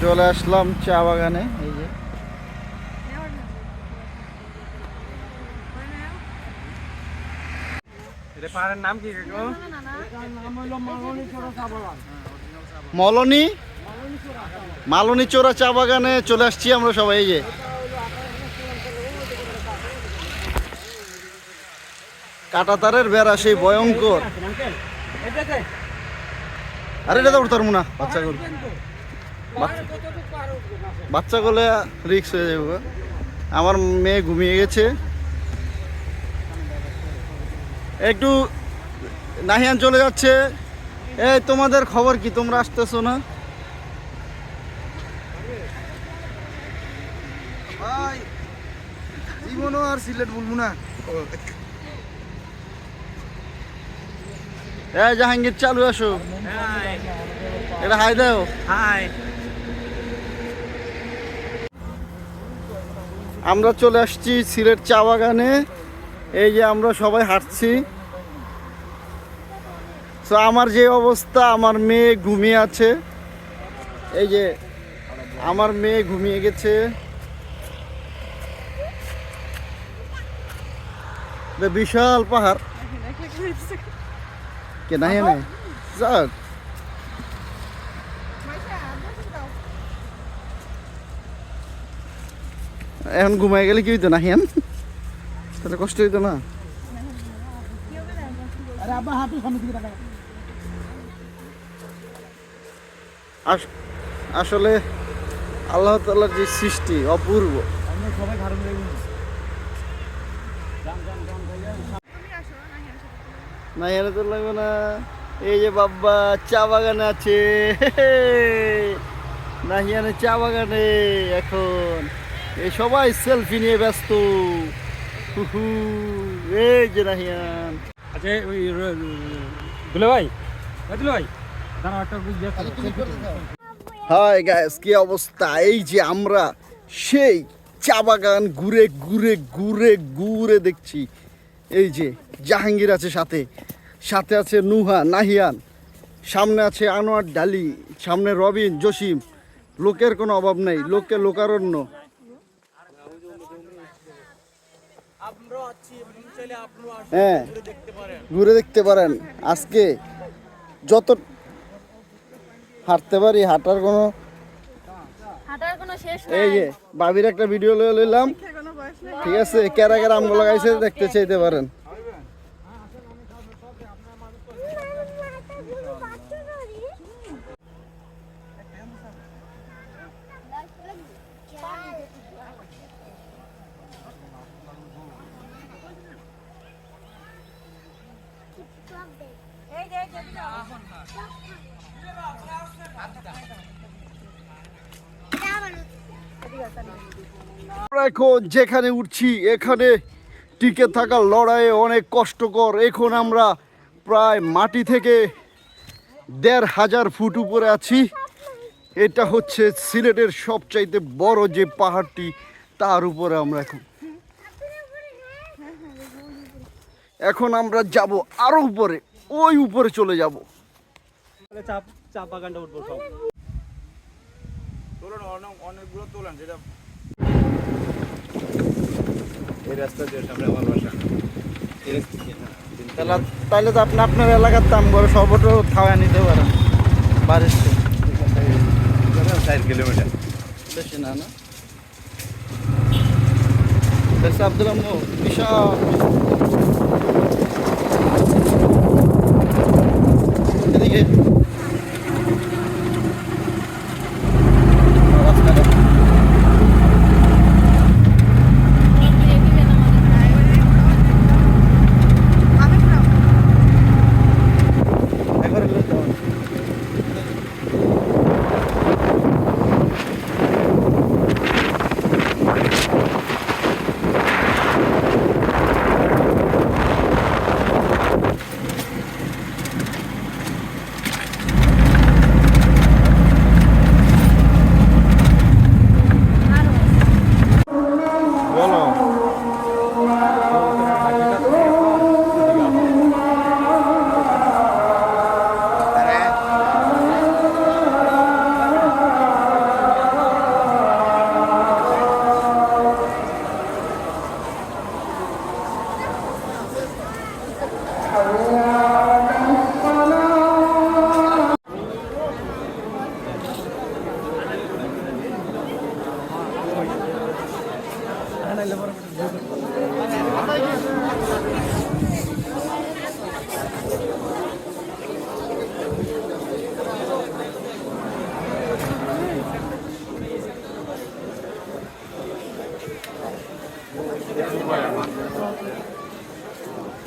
চলে আসলাম চা বাগানে। এই যে পাহাড়ের নাম কি? মলনী মালনী চোরা চা বাগানে চলে আসছি আমরা সবাই। এই যে কাঁটাতারের বেড়া সেই ভয়ঙ্কর। আরে এটা তো উঠতে পারবো না, বাচ্চা গুলো রিক্স হয়ে যাবে। আমার মেয়ে ঘুমিয়ে গেছে। একটু নাহিয়ান চলে যাচ্ছে। এই তোমাদের খবর কি? তোমরা আসতেছো না? ভাই জীবনও আর সিলেট বলবো না। এই জাহাঙ্গীর চালু আসো, এটা হাই দাও। হাই। আমরা চলে আসছি সিলেট চা বাগানে। এই যে আমরা সবাই হাঁটছি। তো আমার যে অবস্থা, আমার মেয়ে ঘুমিয়ে আছে। এই যে আমার মেয়ে ঘুমিয়ে গেছে। বিশাল পাহাড় কে নাই নাই যাক। এখন ঘুমাই গেলে কি হইতো নাহিয়ান? তাহলে কষ্ট হইতো না? আসলে আল্লাহ তাআলার যে সৃষ্টি অপূর্ব। নাহিয়ানে তো লাগবে না। এই যে বাবা চা বাগানে আছে। নাহিয়ানে চা বাগানে এখন এই সবাই সেলফি নিয়ে ব্যস্ত। এই যে নাহিয়ান। আচ্ছা ওই দুলে ভাই, দুলে ভাই দাঁড়াও একটা হাই গাইস, কি অবস্থা? এই যে আমরা সেই চা বাগান ঘুরে ঘুরে ঘুরে ঘুরে দেখছি। এই যে জাহাঙ্গীর আছে, সাথে সাথে আছে নুহা, নাহিয়ান, সামনে আছে আনোয়ার, ডালি, সামনে রবিন, জসিম। লোকের কোনো অভাব নেই, লোকে লোকারণ্য। হ্যাঁ, ঘুরে দেখতে পারেন। আজকে যত হাঁটতে পারি, হাঁটার কোনো শেষ এই যে ভাবির একটা ভিডিও লইলাম, ঠিক আছে? কেরা কেরা আমগুলো লাগাইছে দেখতে চাইতে পারেন। এখন যেখানে উঠছি এখানে টিকে থাকার লড়াইয়ে অনেক কষ্টকর। এখন আমরা প্রায় মাটি থেকে ১,৫০০ ফুট উপরে আছি। এটা হচ্ছে সিলেটের সবচাইতে বড় যে পাহাড়টি, তার উপরে আমরা এখন আমরা যাব আরো উপরে, ওই উপরে চলে যাব। চা বাগানটা উঠবো সব। অনেকগুলো তোলেন, যেটা এই রাস্তা দিয়ে সামনে আমার বাসা। তাহলে তো আপনি আপনার এলাকার দাম করে সর্বত্র খাওয়া নিতে পারেন বাড়ির 4 কিলোমিটার বেশি না। না আব্দুল বিশাল এদিকে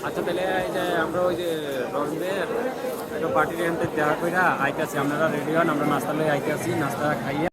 আচ্ছা তাহলে এই যে আমরা ওই যে রসদের একটা পার্টির এনতে দেখা কইরা আইতাছি, আপনারা রেডি হন, আমরা নাস্তা লই আইতাছি, নাস্তা খাইয়ে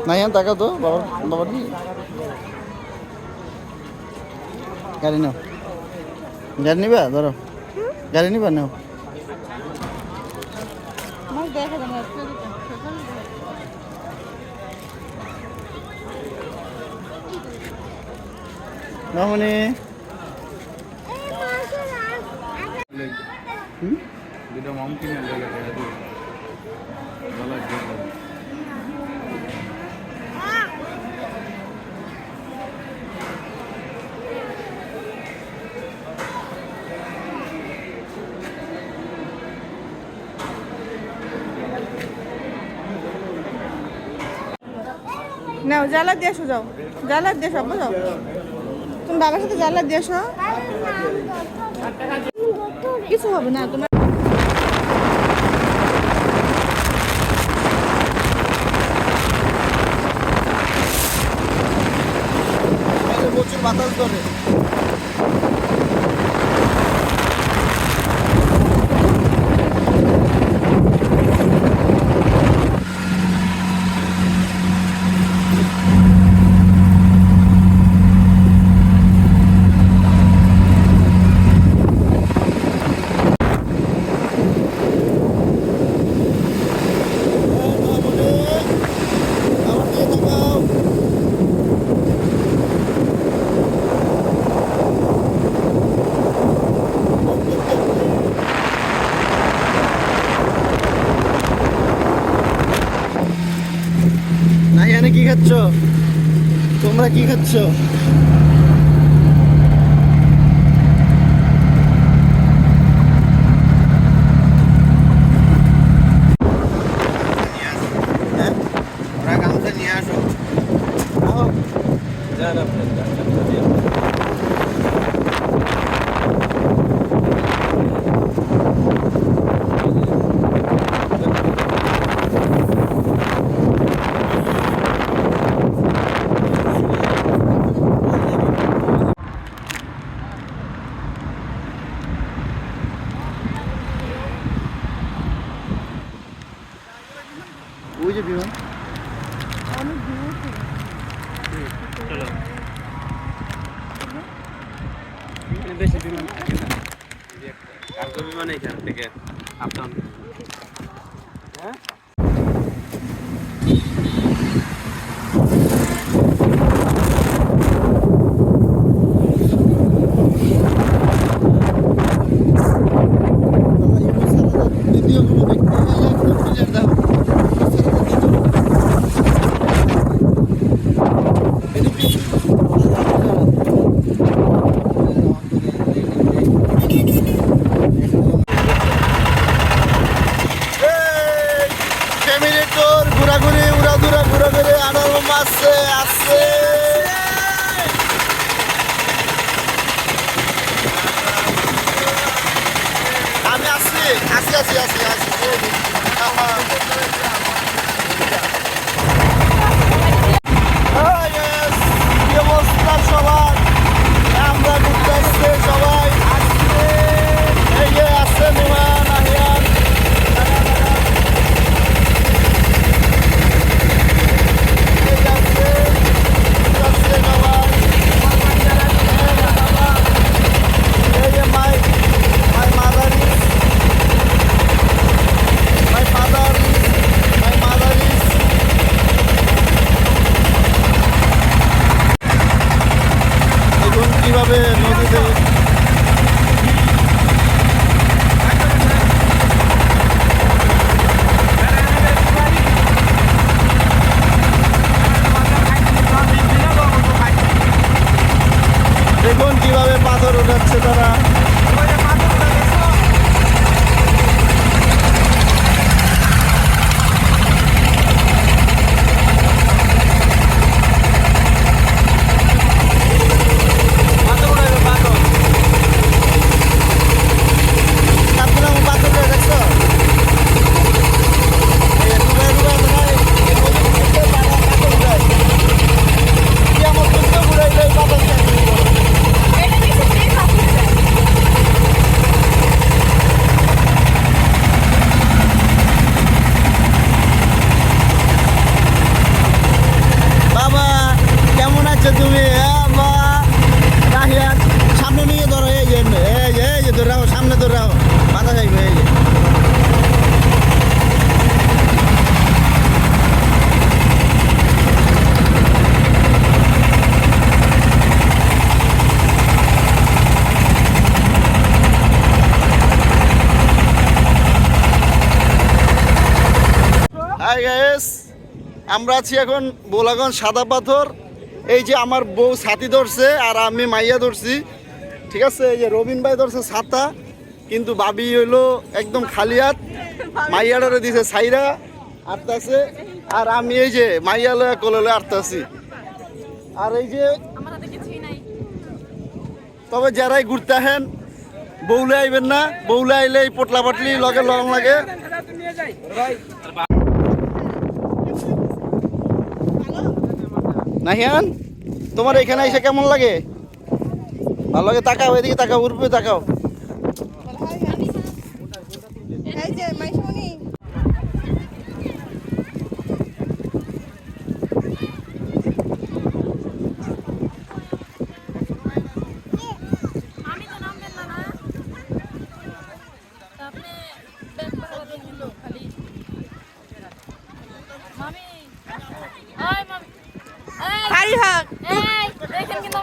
না यहाँ টাকা তো বাবার বাবার কি গাড়ি নাও, গাড়ি নিবা ধরো, গাড়ি নিবা নাও। মামনি দুটো মাম কিনে লেগে গলার জন্য নাও জ্বালা দিয়ে আসো, যাও জ্বালা দিয়ে আসো, আব্বু যাও, তুমি বাবার সাথে জ্বালা দিয়ে আসো, কিছু হবে না তোমার। প্রচুর বাতাস ধরে। না এখানে কি খাচ্ছ তোমরা, কি খাচ্ছ? হ্যাঁ ওরা গামছা নিয়ে আসো আহ, ওই যে বিমান চলো বেশি বিমান থাকে না, কার্গো বিমান এখান থেকে আপ ডাউন। হ্যাঁ দ্বিতীয়গুলো দেখতে একদম ক্লিয়ার দাও। আছি আছি আছি এই যে, আহা। Oh, yes! কি অবস্থা সবার? আমরা ঘুরতে আসছে সবাই। এই যে আসছে নুহা, নাহিয়ান। এই যে আসছে, আসছে সবাই। এই যে my mother is, my father is, my mother is. দেখুন কিভাবে নদীতে দেখুন কিভাবে পাথর উঠাচ্ছে তারা। কাপড় পাথর দেখছো? এই ডুবে ডুবে মানে এই নদীর মধ্যে পাথর উঠায়। কি আমার বুঝতে ঘুরাইলে পাথর চাই। বাবা কেমন আছো তুমি? রাহিয়ান সামনে নিয়ে ধরো, এই যে এই যে ধরে রাখো, সামনে ধরে রাখো, মাথা যাইবে। এই যে হাই গাইস, আমরা আছি এখন বোলাগঞ্জ সাদা পাথর। এই যে আমার বউ ছাতি ধরছে আর আমি মাইয়া ধরছি, ঠিক আছে। এই যে রবিন ভাই ধরছে ছাতা, কিন্তু বাবি হইলো একদম খালি হাত। মাইয়াডারে দিছে সাইরা আটতাছে, আর আমি এই যে মাইয়া লয়া কোলে লয়ে আটতাছি। আর এই যে তবে যারাই ঘুরতে আহেন বউলে আইবেন না, বউলে আইলে এই পোটলা পাটলি লগে লং লাগে। নাহিয়ান তোমার এখানে এসে কেমন লাগে? ভালো লাগে? তাকাও এদিকে, তাকাও উপরে তাকাও। এই যে মাইশমণি আমি তো নাম দেন না আপনি ব্যাগ পাহারা দিয়ে নিল খালি মামি ওই মামি এই হারি হাক এই দেখেন কিন্তু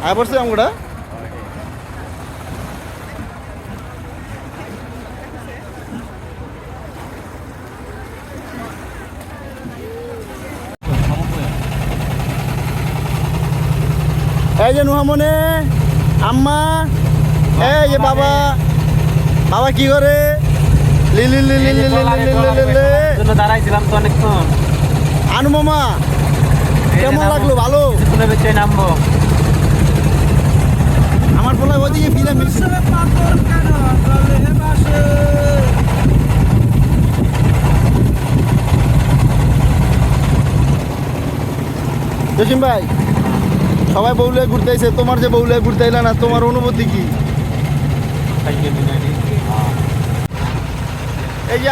আয় পড়ছে আমগুড়া। এই যে নুহামনে আম্মা, এই যে বাবা, বাবা কি করে? লিলি লিলি লিলি লিলি দাঁড়াইছিলাম তো অনেকক্ষণ। আনু মামা কেমন লাগলো? ভালো? নামবো আমার বলা ওইদিকে ফিরে মিশছে। জসিম ভাই, সবাই বউলে ঘুরতে আইছে, তোমার যে বউলে ঘুরতে আইলা না, তোমার অনুভূতি কি? এই যে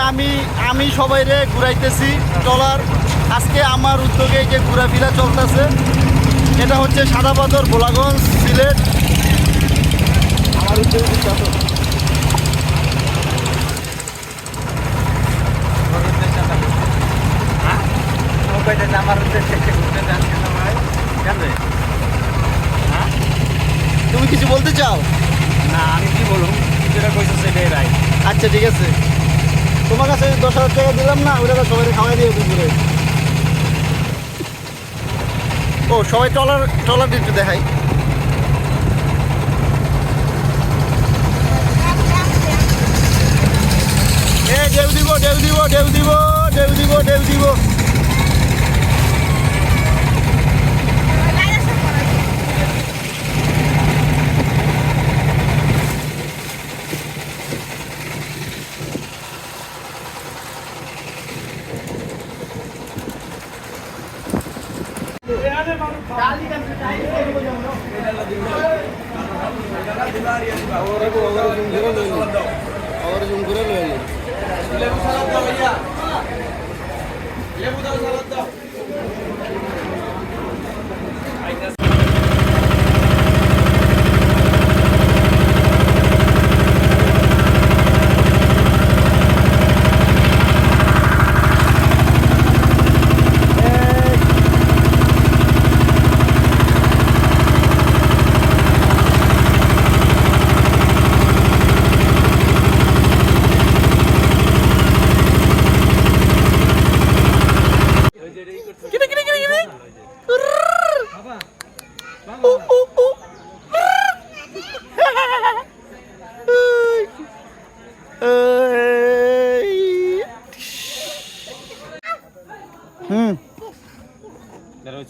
আমি সবাইরে ঘুরাইতেছি ট্রলার। আজকে আমার উদ্যোগে এই যে ঘোরাফেরা চলতেছে। এটা হচ্ছে সাদা পাথর, বোলাগঞ্জ, সিলেট। আমার উদ্যোগে আমার উদ্দেশ্যে ঘুরতে যান কেন ভাই? জানবে? তুমি কিছু বলতে চাও? না আমি কি বলবো, যেটা কইছো সেটাই রাইট। আচ্ছা ঠিক আছে, তোমার কাছে 10,000 টাকা দিলাম না, ওটা সবাই খাওয়াই দিয়ে দুপুরে। ও সবাই ট্রলার একটু দেখাই। ঢেউ দিব ঢেউ দিব ঢেউ দিব ঢেউ দিব ঢেউ দিব।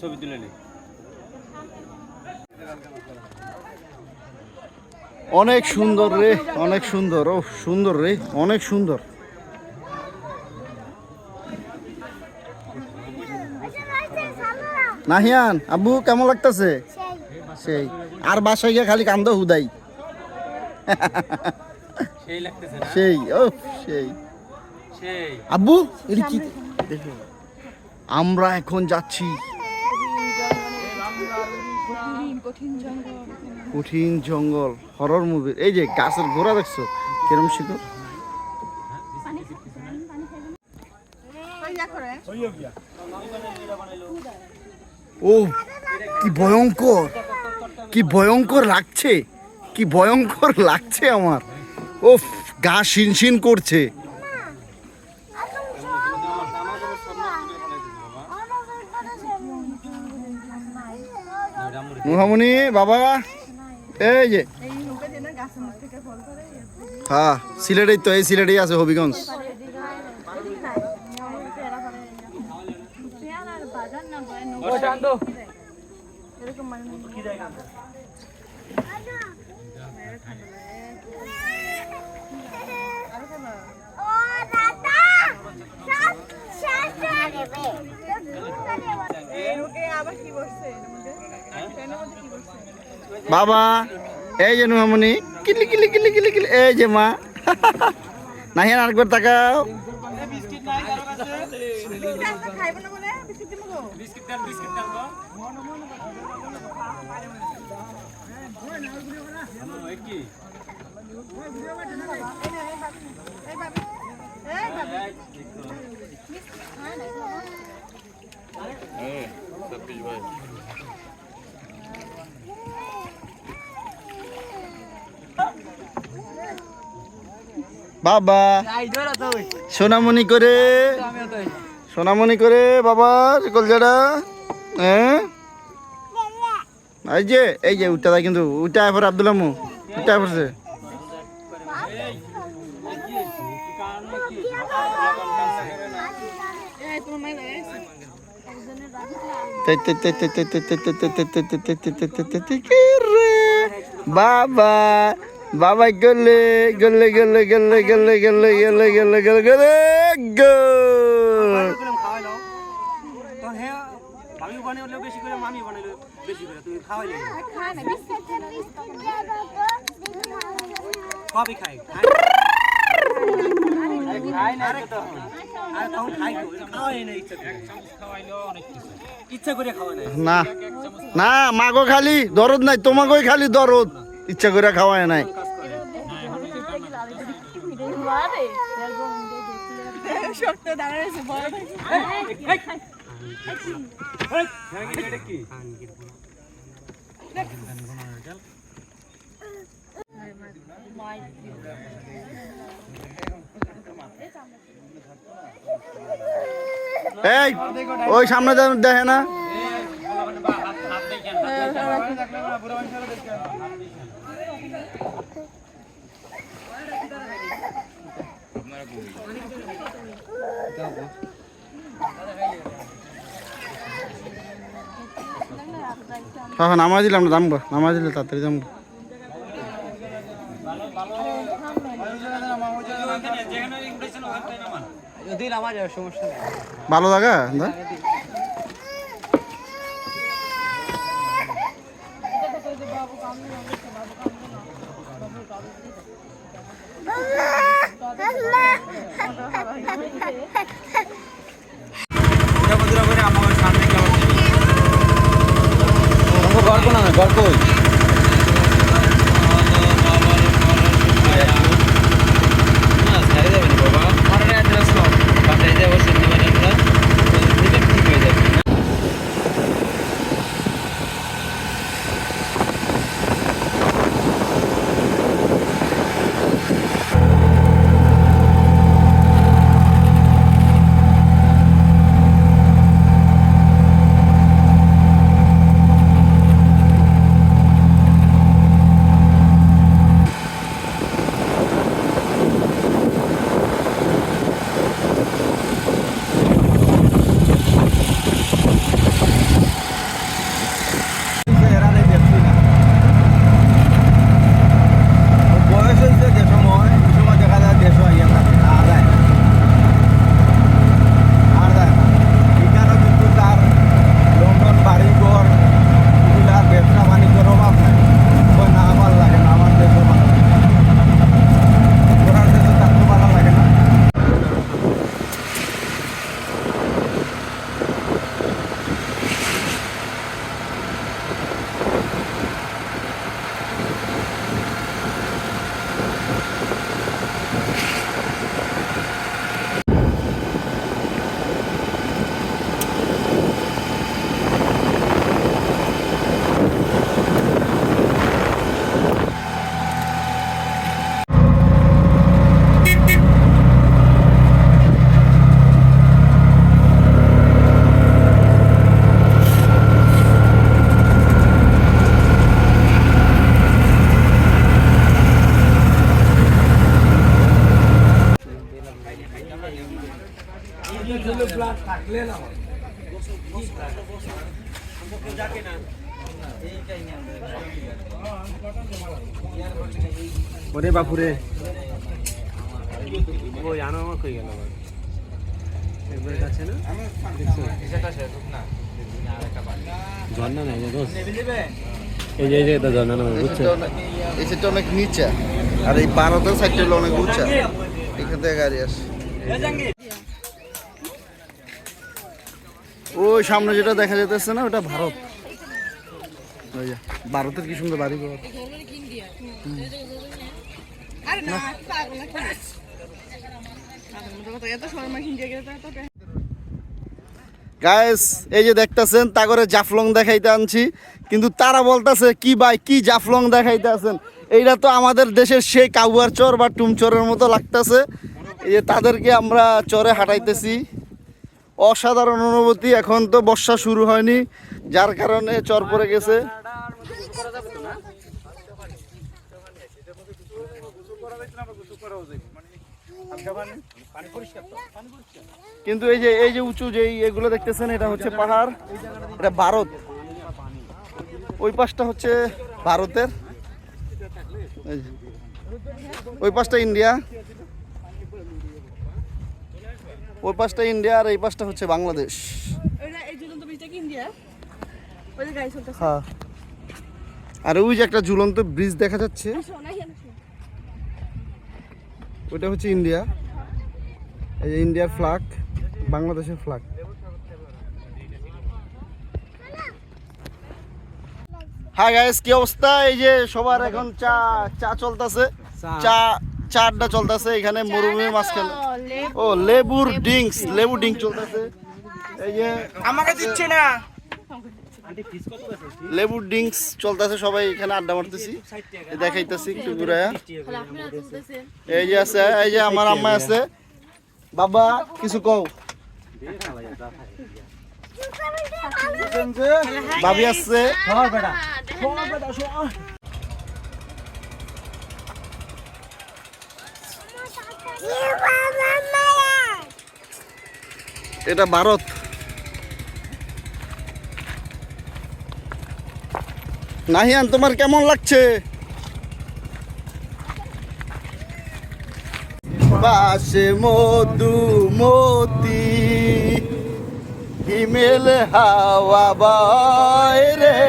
ছবি তুলে নি। অনেক সুন্দর রে, অনেক সুন্দর। ও সুন্দর রে, অনেক সুন্দর। নাহিয়ান আব্বু কেমন লাগতেছে? সেই আর বাসায় গিয়ে খালি কান্দ হুদাই। সেই লাগতেছে না? সেই ও সেই সেই আব্বু এটা কি দেখো, আমরা এখন যাচ্ছি কঠিন জঙ্গল, হরর মুভি। এই যে গাছের গোড়া দেখছো কিরম শিকড়। ও কি ভয়ঙ্কর, কি ভয়ঙ্কর লাগছে, কি ভয়ঙ্কর লাগছে আমার। ও গা শিনশিন করছে। মুহামনি বাবা এই যে হ্যাঁ সিলেটেই তো, এই সিলেটেই আছে হবিগঞ্জ। বাবা এই যে নুহামনি কিলি কিলি কিলি কিলি কিলি, এই যে মা। নাহিয়ান আরেকবার তাকাও। বাবা সোনামণি করে, সোনামণি করে বাবা কলজাটা। হ্যাঁ এই যে উঠটা দেয় কিন্তু উঠটা পর আব্দুল আম্মু উঠটা পড়ছে। বাবা বাবা গলে গলে গলে গলে গলে গলে গলে গলে গলে গলে না না মাগো খালি দরদ নাই, তোমাকেই খালি দরদ, ইচ্ছা করে খাওয়ায় নাই। এই ওই সামনে দেখে না হ্যাঁ হ্যাঁ নামাজ দিলাম না দামবো নামাজ দিলে তাড়াতাড়ি দামবো ভালো জায়গা না আমার সামনে গল্প না গল্প ওরে বাপুরে ওই আনো আমার কই গেল একবার কাছে না ঝর্ণা নাই যে দোস্ত এই যে এটা ঝর্ণা না বুঝছো এই সাইডটা অনেক নিচে আর এই ভারতের সাইডটা হলো অনেক উঁচা এখান থেকে গাড়ি আসে ওই সামনে যেটা দেখা যাইতেছে না ওটা ভারত ওই যে ভারতের কি সুন্দর বাড়ি ঘর গাইস এই যে দেখতেছেন তাগরে জাফলং দেখাইতে আনছি কিন্তু তারা বলতেছে কি ভাই কি জাফলং দেখাইতে আছেন এইটা তো আমাদের দেশের সেই কাউয়ার চর বা টুমচরের মতো লাগতেছে এই যে তাদেরকে আমরা চরে হাঁটাইতেছি অসাধারণ অনুভূতি এখন তো বর্ষা শুরু হয়নি যার কারণে চর পড়ে গেছে কিন্তু এই যে উঁচু যে এগুলো দেখতেছেন এটা হচ্ছে পাহাড় এটা ভারত ওই পাশটা হচ্ছে ভারতের ওই পাশটা ইন্ডিয়া ওই পাশটা ইন্ডিয়া আর এই পাশটা হচ্ছে বাংলাদেশ হ্যাঁ আর ওই যে একটা ঝুলন্ত ব্রিজ দেখা যাচ্ছে ওইটা হচ্ছে ইন্ডিয়া এই যে ইন্ডিয়ার ফ্ল্যাগ বাংলাদেশের ফ্ল্যাগ হাই গাইস কি অবস্থা এই যে সবার এখন চা চা চলতেছে চা আড্ডা চলতেছে এখানে মরুভূমির মাঝখানে ও লেবু ড্রিঙ্কস চলতেছে এই যে আমাকে দিচ্ছে না লেবুর ড্রিঙ্কস চলতেছে, সবাই এখানে আড্ডা মারতেছি, দেখাইতেছি একটু ঘুরায়া। খালি আপনারা তুলতেছেন এই যে আছে, এই যে আমার আম্মা আছে। বাবা কিছু কও। ভাবি আছে। এটা ভারত। নাহিয়ান তোমার কেমন লাগছে? পাশে মধুমতি হিমেল হাওয়া বয় রে,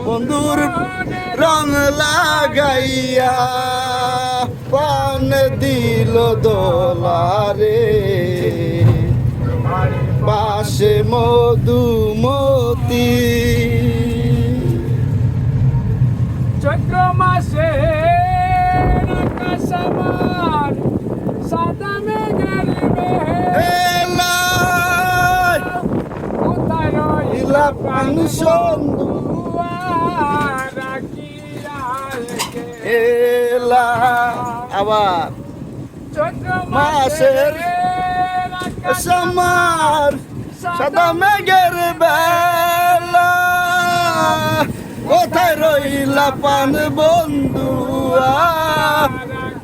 বন্ধুর রং লাগাইয়া পান দিল দোলারে, পাশে মধুমতি। চৈত্র মাসে আকাশ আমার সাদা মেঘের কোথায় রইলা এলা আবার চৈত্র মাসের আমার সাদা মেঘের বেলা, কোথায় রইলা পান বন্ধুয়া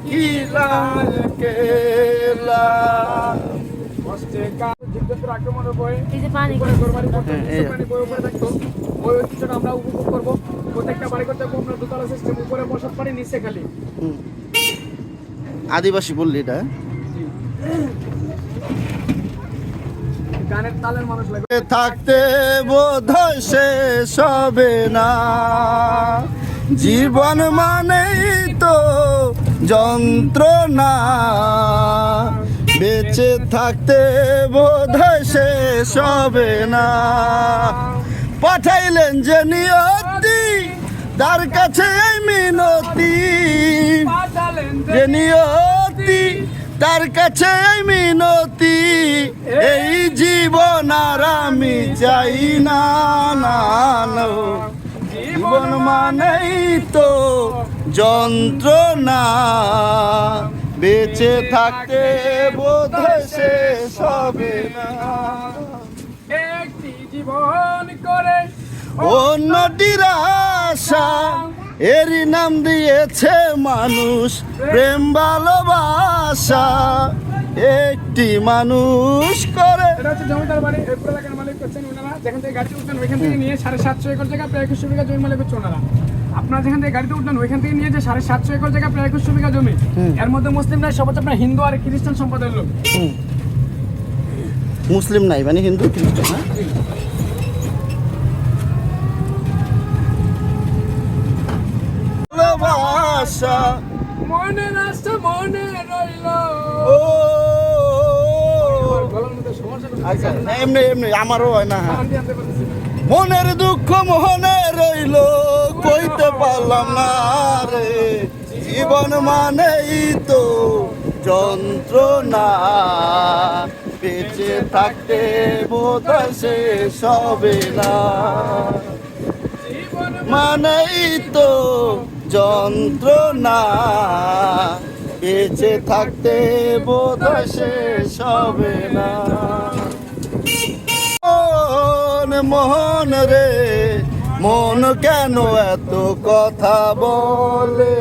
কি কেলা। আক্রমণের বয়ে এই যে পানি পানি বয়ে উপরে থাকতো, ওই ঐতিহ্যটা আমরা উপভোগ করবো। প্রত্যেকটা বাড়ি করতে আমরা দোতলা সিস্টেম, উপরে বসত পানি, নিচে খালি। আদিবাসী বললি এটা। গানের তালের মানুষ লাগে। থাকতে বোধ শেষ হবে না, জীবন মানেই তো যন্ত্রণা, বেঁচে থাকতে বোধ শেষ হবে না। পাঠাইলেন যে নিয়তি, তার কাছে এই মিনতি, যে নিয়তি তার কাছে এই মিনতি, এই জীবন আর আমি চাই না, না না। জীবন মানেই তো যন্ত্রণা, বেঁচে থাকতে বোধ শেষ হবে না। একটি জীবন করে অন্যটির আশা, এরই নাম দিয়েছে মানুষ প্রেম ভালোবাসা। একটি মানুষ করে। এটা হচ্ছে জমিদার বাড়ি, এই পুরো এলাকার মালিক হচ্ছেন ওনারা। যেখান থেকে গাড়িতে উঠলেন ওইখান থেকে নিয়ে 750 একর জায়গা প্রায় 2100 বিঘা জমি মালিক হচ্ছে ওনারা। আপনারা যেখান থেকে গাড়িতে উঠলেন ওইখান থেকে নিয়ে যে 750 একর জায়গা প্রায় 2100 বিঘা জমি, এর মধ্যে মুসলিমরা সব হচ্ছে আপনার হিন্দু আর খ্রিস্টান সম্প্রদায়ের লোক। মুসলিম নাই মানে হিন্দু খ্রিস্টান না। ভালোবাসা মনের আশা মনে রইল। ও গলার মধ্যে সমস্যা আচ্ছা, এমনি এমনি আমারও হয় না। আনতে পারতেছি না। মনের দুঃখ মনে রইল, কইতে পারলাম না রে, জীবন মানেই তো যন্ত্রণা, বেঁচে থাকতে বোধ শেষ হবে না। জীবন মানেই তো যন্ত্রণা, বেঁচে থাকতে বোধ শেষ হবে না। মন রে মন কেন এত কথা বলে,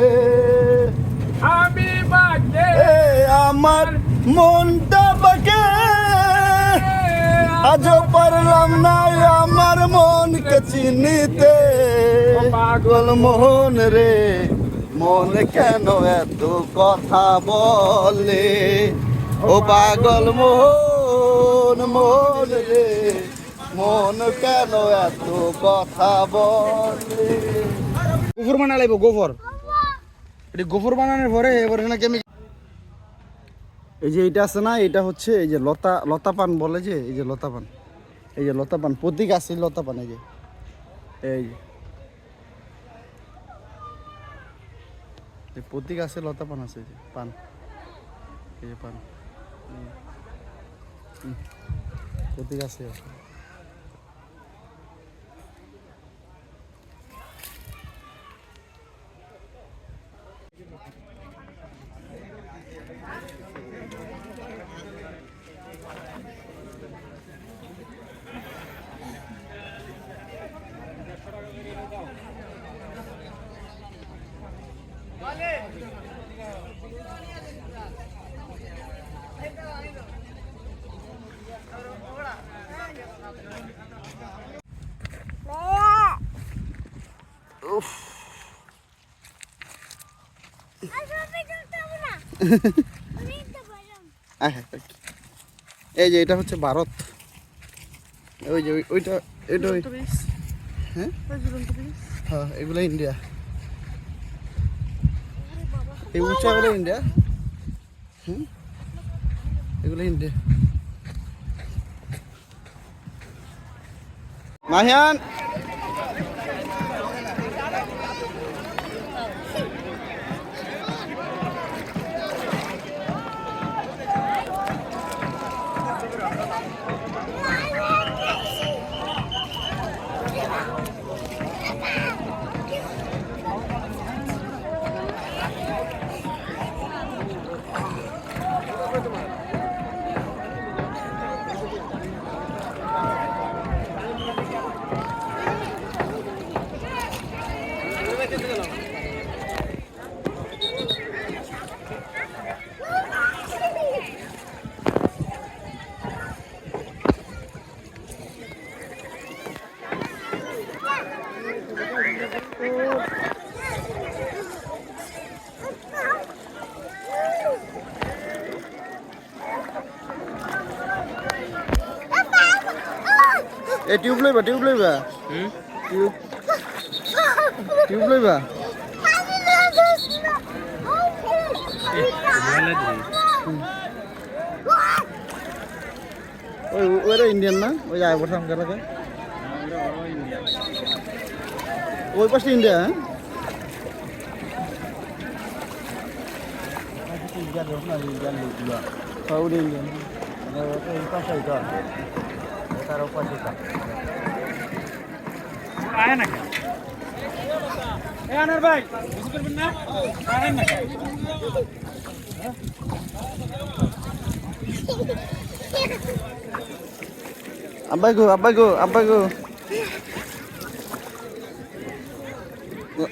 আমি বাগে এ আমার মনটা বাকে, আজও পারলাম না আমার মনকে চিনিতে। পাগল মোহন রে মন কেন এত কথা বলে, ও পাগল মোহন মোহন রে মন কেন এত কথা বলে। গোফর বানা লাগবো, গোফর। এটি গোফর বানানোর পরে এবার নাকি আমি এই যে এটা আছে না, এটা হচ্ছে এই যে লতা লতা পান বলে, যে এই যে লতা পান, এই যে লতা পান প্রতীক আছে লতা পান, এই যে এই প্রতীক আছে লতা পান আছে, এই যে পান, এই যে পান। ওদিকে আছে এই যে এটা হচ্ছে ভারত ওই যে ওইটা এটা হ্যাঁ হ্যাঁ এগুলো ইন্ডিয়া এই উঁচাগুলো ইন্ডিয়া এগুলো ইন্ডিয়া মাহিয়ান ए ट्यूब लइबा ट्यूब लइबा ওই ওরা ইন্ডিয়ান না ওই আয় বসাম কারাকে ওই পাশে ইন্ডিয়া হ্যাঁ ওটা ইন্ডিয়ান आया ना क्या ए अनर भाई बुझ कर बिना आया ना আব্বা গো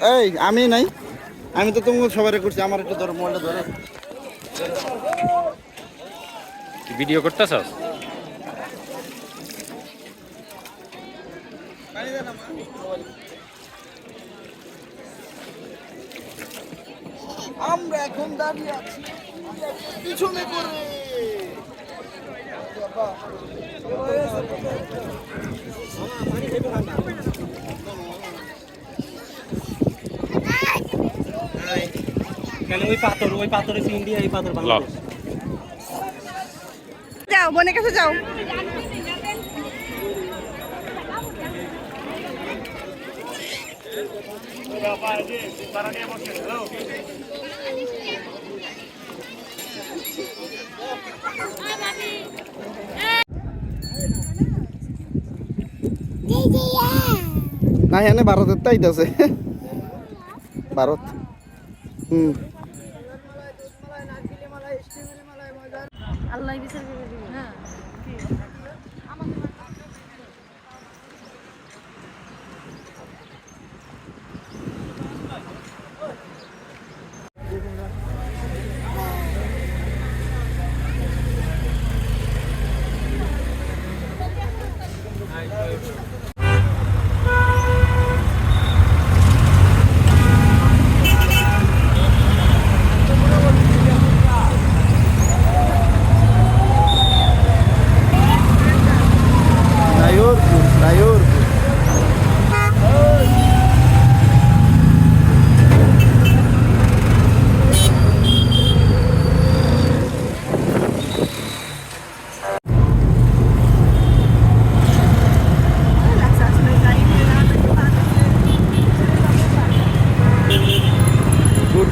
এই আমি নাই আমি তো তোমাকে সবারে করছি আমার একটু ধরো মোবাইলটা ধরে ভিডিও করতেছস আমরা এখন দাঁড়িয়ে আছি পিছনে করে ওই পাথর হচ্ছে ইন্ডিয়া এই পাথর বাংলাদেশ যাও বোনের কাছে যাও না এখানে ভারতের তো আইতাছে ভারত আল্লাহ বিচার করে দিবে হ্যাঁ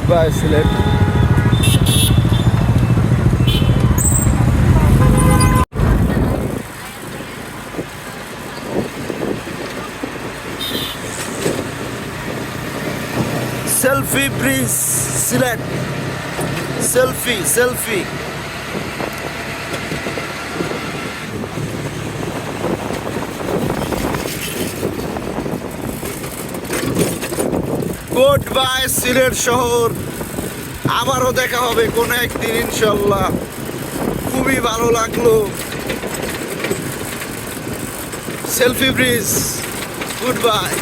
Goodbye, Silet. Selfie bridge Sylhet, selfie selfie. Good bye Sylhet শহর, আবারও দেখা হবে কোনো একদিন ইনশাল্লাহ। খুবই ভালো লাগলো। Selfie bridge, good bye.